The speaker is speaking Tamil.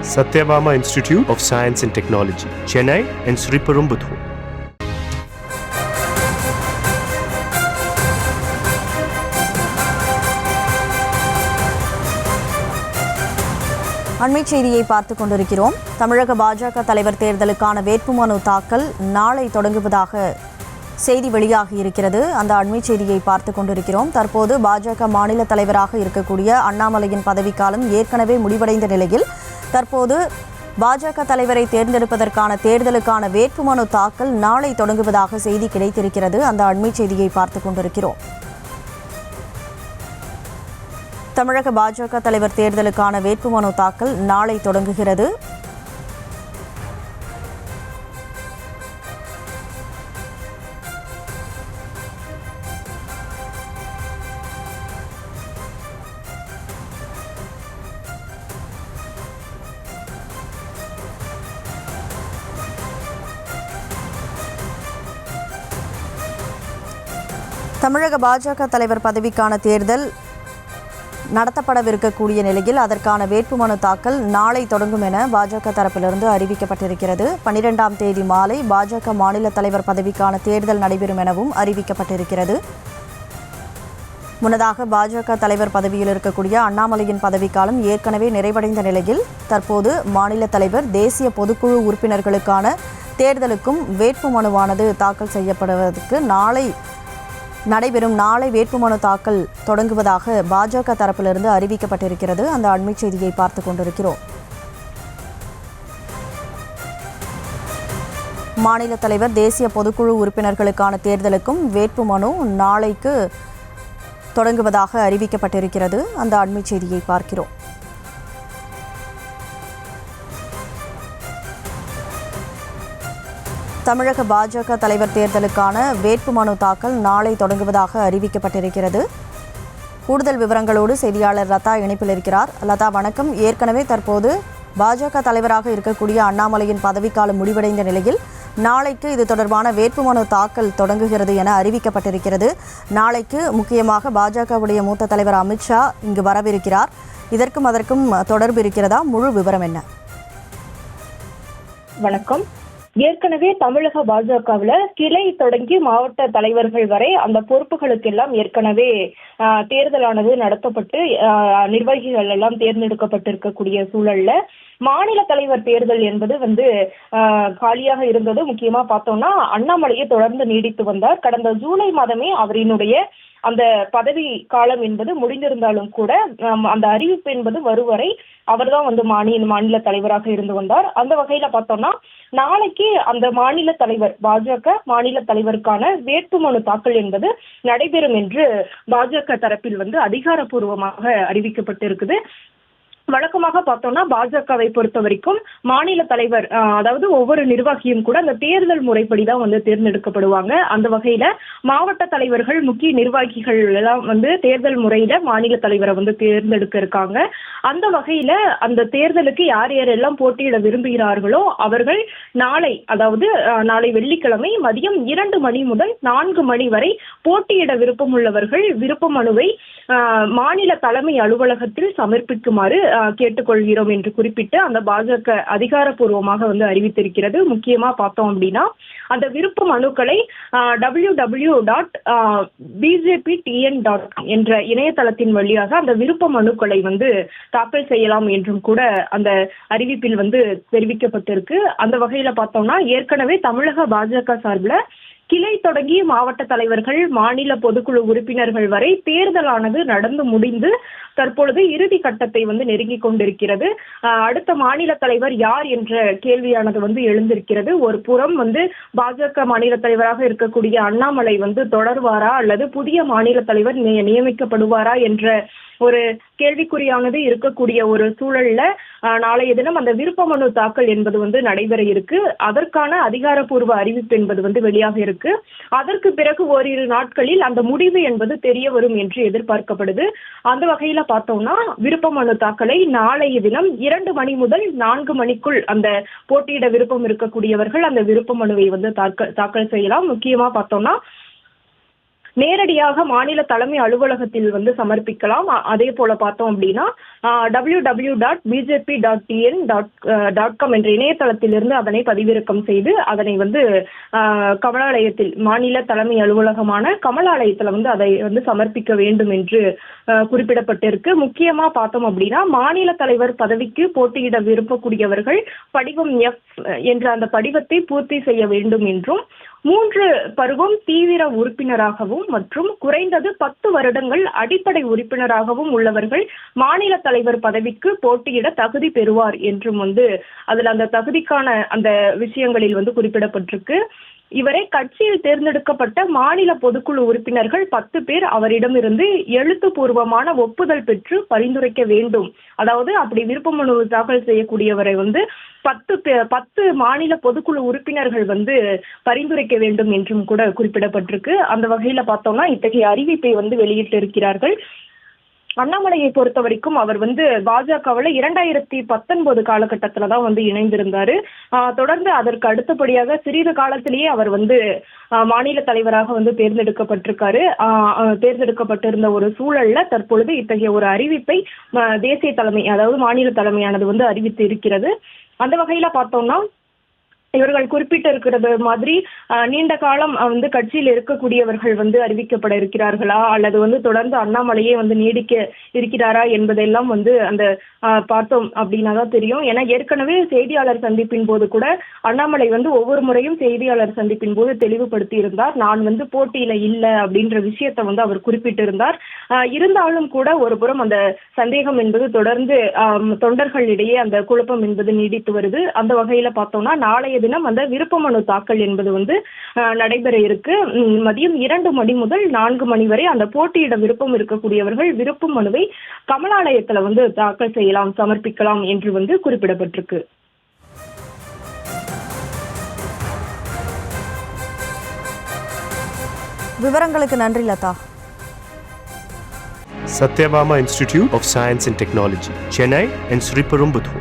Satyabama Institute of Science and Technology, Chennai and Sriperumbudur. அண்மை செய்தியை பார்த்துக் கொண்டிருக்கிறோம். தமிழக பாஜக தலைவர் தேர்தலுக்கான வேட்புமனு தாக்கல் நாளை தொடங்குவதாக செய்தி வெளியாகி இருக்கிறது. அந்த அண்மை செய்தியை பார்த்துக் கொண்டிருக்கிறோம். தற்போது பாஜக மாநில தலைவராக இருக்கக்கூடிய அண்ணாமலையின் பதவிக்காலம் ஏற்கனவே முடிவடைந்த நிலையில் தற்போது பாஜக தலைவரை தேர்ந்தெடுப்பதற்கான தேர்தலுக்கான வேட்புமனு தாக்கல் நாளை தொடங்குவதாக செய்தி கிடைத்திருக்கிறது. அந்த அண்மை செய்தியை பார்த்துக் கொண்டிருக்கிறோம். தமிழக பாஜக தலைவர் தேர்தலுக்கான வேட்புமனு தாக்கல் நாளை தொடங்குகிறது. தமிழக பாஜக தலைவர் பதவிக்கான தேர்தல் நடத்தப்படவிருக்கக்கூடிய நிலையில் அதற்கான வேட்புமனு தாக்கல் நாளை தொடங்கும் என பாஜக தரப்பிலிருந்து அறிவிக்கப்பட்டிருக்கிறது. 12ஆம் தேதி மாலை பாஜக மாநில தலைவர் பதவிக்கான தேர்தல் நடைபெறும் எனவும் அறிவிக்கப்பட்டிருக்கிறது. முன்னதாக பாஜக தலைவர் பதவியில் இருக்கக்கூடிய அண்ணாமலையின் பதவிக்காலம் ஏற்கனவே நிறைவடைந்த நிலையில் தற்போது மாநில தலைவர் தேசிய பொதுக்குழு உறுப்பினர்களுக்கான தேர்தலுக்கும் வேட்புமனுவானது தாக்கல் செய்யப்படுவதற்கு நாளை வேட்புமனு தாக்கல் தொடங்குவதாக பாஜக தரப்பிலிருந்து அறிவிக்கப்பட்டிருக்கிறது. அந்த அண்மை செய்தியை பார்த்துக் கொண்டிருக்கிறோம். மாநில தலைவர் தேசிய பொதுக்குழு உறுப்பினர்களுக்கான தேர்தலுக்கும் வேட்புமனு நாளைக்கு தொடங்குவதாக அறிவிக்கப்பட்டிருக்கிறது. அந்த அண்மை செய்தியை பார்க்கிறோம். தமிழக பாஜக தலைவர் தேர்தலுக்கான வேட்புமனு தாக்கல் நாளை தொடங்குவதாக அறிவிக்கப்பட்டிருக்கிறது. கூடுதல் விவரங்களோடு செய்தியாளர் லதா இணைப்பில் இருக்கிறார். லதா, வணக்கம். ஏற்கனவே தற்போது பாஜக தலைவராக இருக்கக்கூடிய அண்ணாமலையின் பதவிக்காலம் முடிவடைந்த நிலையில் நாளைக்கு இது தொடர்பான வேட்புமனு தாக்கல் தொடங்குகிறது என அறிவிக்கப்பட்டிருக்கிறது. நாளைக்கு முக்கியமாக பாஜகவுடைய மூத்த தலைவர் அமித்ஷா இங்கு வரவிருக்கிறார். இதற்கும் அதற்கும் தொடர்பு இருக்கிறதா? முழு விவரம் என்ன? வணக்கம். ஏற்கனவே தமிழக பாஜகவுல கிளை தொடங்கி மாவட்ட தலைவர்கள் வரை அந்த பொறுப்புகளுக்கெல்லாம் ஏற்கனவே தேர்தலானது நடத்தப்பட்டு நிர்வாகிகள் எல்லாம் தேர்ந்தெடுக்கப்பட்டிருக்கக்கூடிய சூழல்ல மாநில தலைவர் தேர்தல் என்பது காலியாக இருந்தது. முக்கியமா பார்த்தோம்னா அண்ணாமலையை தொடர்ந்து நீடித்து வந்தார். கடந்த ஜூலை மாதமே அவரினுடைய அந்த பதவி காலம் என்பது முடிந்திருந்தாலும் கூட அந்த அறிவிப்பு என்பது வருவரை அவர்தான் மாநில தலைவராக இருந்து வந்தார். அந்த வகையில பார்த்தோம்னா நாளைக்கு அந்த மாநில தலைவர் பாஜக மாநில தலைவருக்கான வேட்புமனு தாக்கல் என்பது நடைபெறும் என்று பாஜக தரப்பில் அதிகாரப்பூர்வமாக அறிவிக்கப்பட்டிருக்குது. வழக்கமாக பார்த்தோம்னா பாஜகவை பொறுத்த வரைக்கும் மாநில தலைவர் அதாவது ஒவ்வொரு நிர்வாகியும் கூட அந்த தேர்தல் முறைப்படிதான் தேர்ந்தெடுக்கப்படுவாங்க. அந்த வகையில மாவட்ட தலைவர்கள் முக்கிய நிர்வாகிகள் எல்லாம் தேர்தல் முறையில மாநில தலைவரை தேர்ந்தெடுக்க இருக்காங்க. அந்த வகையில அந்த தேர்தலுக்கு யார் யாரெல்லாம் போட்டியிட விரும்புகிறார்களோ அவர்கள் நாளை வெள்ளிக்கிழமை மதியம் 2 மணி முதல் 4 மணி வரை போட்டியிட விருப்பம் உள்ளவர்கள் விருப்ப மனுவை மாநில தலைமை அலுவலகத்தில் சமர்ப்பிக்குமாறு கேட்டுக்கொள்கிறோம் என்று குறிப்பிட்டு அந்த பாஜக அதிகாரப்பூர்வமாக அறிவித்திருக்கிறது. முக்கியமா பார்த்தோம் அப்படின்னா அந்த விருப்ப மனுக்களை www.bjptn.com என்ற இணையதளத்தின் வழியாக அந்த விருப்ப மனுக்களை தாக்கல் செய்யலாம் என்றும் கூட அந்த அறிவிப்பில் தெரிவிக்கப்பட்டிருக்கு. அந்த வகையில பார்த்தோம்னா ஏற்கனவே தமிழக பாஜக சார்பில் கிளை தொடங்கி மாவட்ட தலைவர்கள் மாநில பொதுக்குழு உறுப்பினர்கள் வரை தேர்தலானது நடந்து முடிந்து தற்பொழுது இறுதி கட்டத்தை நெருங்கி கொண்டிருக்கிறது. அடுத்த மாநில தலைவர் யார் என்ற கேள்வியானது எழுந்திருக்கிறது. ஒரு புறம் பாஜக மாநில தலைவராக இருக்கக்கூடிய அண்ணாமலை தொடர்வாரா அல்லது புதிய மாநில தலைவர் நியமிக்கப்படுவாரா என்ற ஒரு கேள்விக்குறியானது இருக்கக்கூடிய ஒரு சூழல்ல நாளைய தினம் அந்த விருப்ப மனு தாக்கல் என்பது நடைபெற இருக்கு. அதற்கான அதிகாரப்பூர்வ அறிவிப்பு என்பது வெளியாக இருக்கு. அதற்கு பிறகு ஓரிரு நாட்களில் அந்த முடிவு என்பது தெரிய வரும் என்று எதிர்பார்க்கப்படுது. அந்த வகையில பார்த்தோம்னா விருப்ப மனு தாக்கலை நாளைய தினம் 2 மணி முதல் 4 மணிக்குள் அந்த போட்டியிட விருப்பம் இருக்கக்கூடியவர்கள் அந்த விருப்ப மனுவை தாக்கல் செய்யலாம். முக்கியமா பார்த்தோம்னா நேரடியாக மாநில தலைமை அலுவலகத்தில் வந்து சமர்ப்பிக்கலாம். அதே போல பார்த்தோம் அப்படின்னா www.bjp.tn.com என்ற இணையதளத்திலிருந்து அதனை பதிவிறக்கம் செய்து அதனை வந்து கமலாலயத்தில் மாநில தலைமை அலுவலகமான கமலாலயத்தில் வந்து அதை வந்து சமர்ப்பிக்க வேண்டும் என்று குறிப்பிடப்பட்டிருக்கு. முக்கியமா பார்த்தோம் அப்படின்னா மாநில தலைவர் பதவிக்கு போட்டியிட விரும்பக்கூடியவர்கள் படிவம் F என்ற அந்த படிவத்தை பூர்த்தி செய்ய வேண்டும் என்றும் 3 பருவம் தீவிர உறுப்பினராகவும் மற்றும் குறைந்தது 10 வருடங்கள் அடிப்படை உறுப்பினராகவும் உள்ளவர்கள் மாநில தலைவர் பதவிக்கு போட்டியிட தகுதி பெறுவார் என்றும் வந்து அதுல அந்த தகுதிக்கான அந்த விஷயங்களில் வந்து குறிப்பிடப்பட்டிருக்கு. இவரை கட்சியில் தேர்ந்தெடுக்கப்பட்ட மாநில பொதுக்குழு உறுப்பினர்கள் 10 பேர் அவரிடமிருந்து எழுத்துப்பூர்வமான ஒப்புதல் பெற்று பரிந்துரைக்க வேண்டும். அதாவது அப்படி விருப்ப மனு தாக்கல் செய்யக்கூடியவரை வந்து 10 மாநில பொதுக்குழு உறுப்பினர்கள் வந்து பரிந்துரைக்க வேண்டும் என்றும் கூட குறிப்பிடப்பட்டிருக்கு. அந்த வகையில பார்த்தோம்னா இத்தகைய அறிவிப்பை வந்து வெளியிட்டு இருக்கிறார்கள். அண்ணாமலையை பொறுத்த வரைக்கும் அவர் வந்து பாஜகவில் 2019 காலகட்டத்துல தான் வந்து இணைந்திருந்தாரு. தொடர்ந்து அதற்கு அடுத்தபடியாக சிறிது காலத்திலேயே அவர் வந்து மாநில தலைவராக வந்து தேர்ந்தெடுக்கப்பட்டிருந்த ஒரு சூழல்ல தற்பொழுது இத்தகைய ஒரு அறிவிப்பை தேசிய தலைமை அதாவது மாநில தலைமையானது வந்து அறிவித்து இருக்கிறது. அந்த வகையில பார்த்தோம்னா இவர்கள் குறிப்பிட்டிருக்கிறது மாதிரி நீண்ட காலம் வந்து கட்சியில் இருக்கக்கூடியவர்கள் வந்து அறிவிக்கப்பட இருக்கிறார்களா அல்லது வந்து தொடர்ந்து அண்ணாமலையே வந்து நீடிக்க இருக்கிறாரா என்பதெல்லாம் வந்து அந்த பார்த்தோம் அப்படின்னா தான் தெரியும். ஏன்னா ஏற்கனவே செய்தியாளர் சந்திப்பின் போது கூட அண்ணாமலை வந்து ஒவ்வொரு முறையும் செய்தியாளர் சந்திப்பின் போது தெளிவுபடுத்தி இருந்தார். நான் வந்து போட்டியில இல்லை அப்படின்ற விஷயத்தை வந்து அவர் குறிப்பிட்டிருந்தார். இருந்தாலும் கூட ஒரு புறம் அந்த சந்தேகம் என்பது தொடர்ந்து தொண்டர்களிடையே அந்த குழப்பம் என்பது நீடித்து வருது. அந்த வகையில பார்த்தோம்னா நாளைய தினம் அந்த விருப்ப மனு தாக்கல் என்பது வந்து நடைபெற இருக்கு. மதியம் 2 மணி முதல் 4 மணி வரை அந்த போட்டியிட விருப்பம் இருக்கக்கூடியவர்கள் விருப்ப மனுவை கமலாலயத்துல வந்து தாக்கல் செய்யலாம், சமர்ப்பிக்கலாம் என்று வந்து குறிப்பிடப்பட்டிருக்கு. விவரங்களுக்கு நன்றி Latha. Satyabama Institute of Science and Technology, Chennai and Sriperumbudur.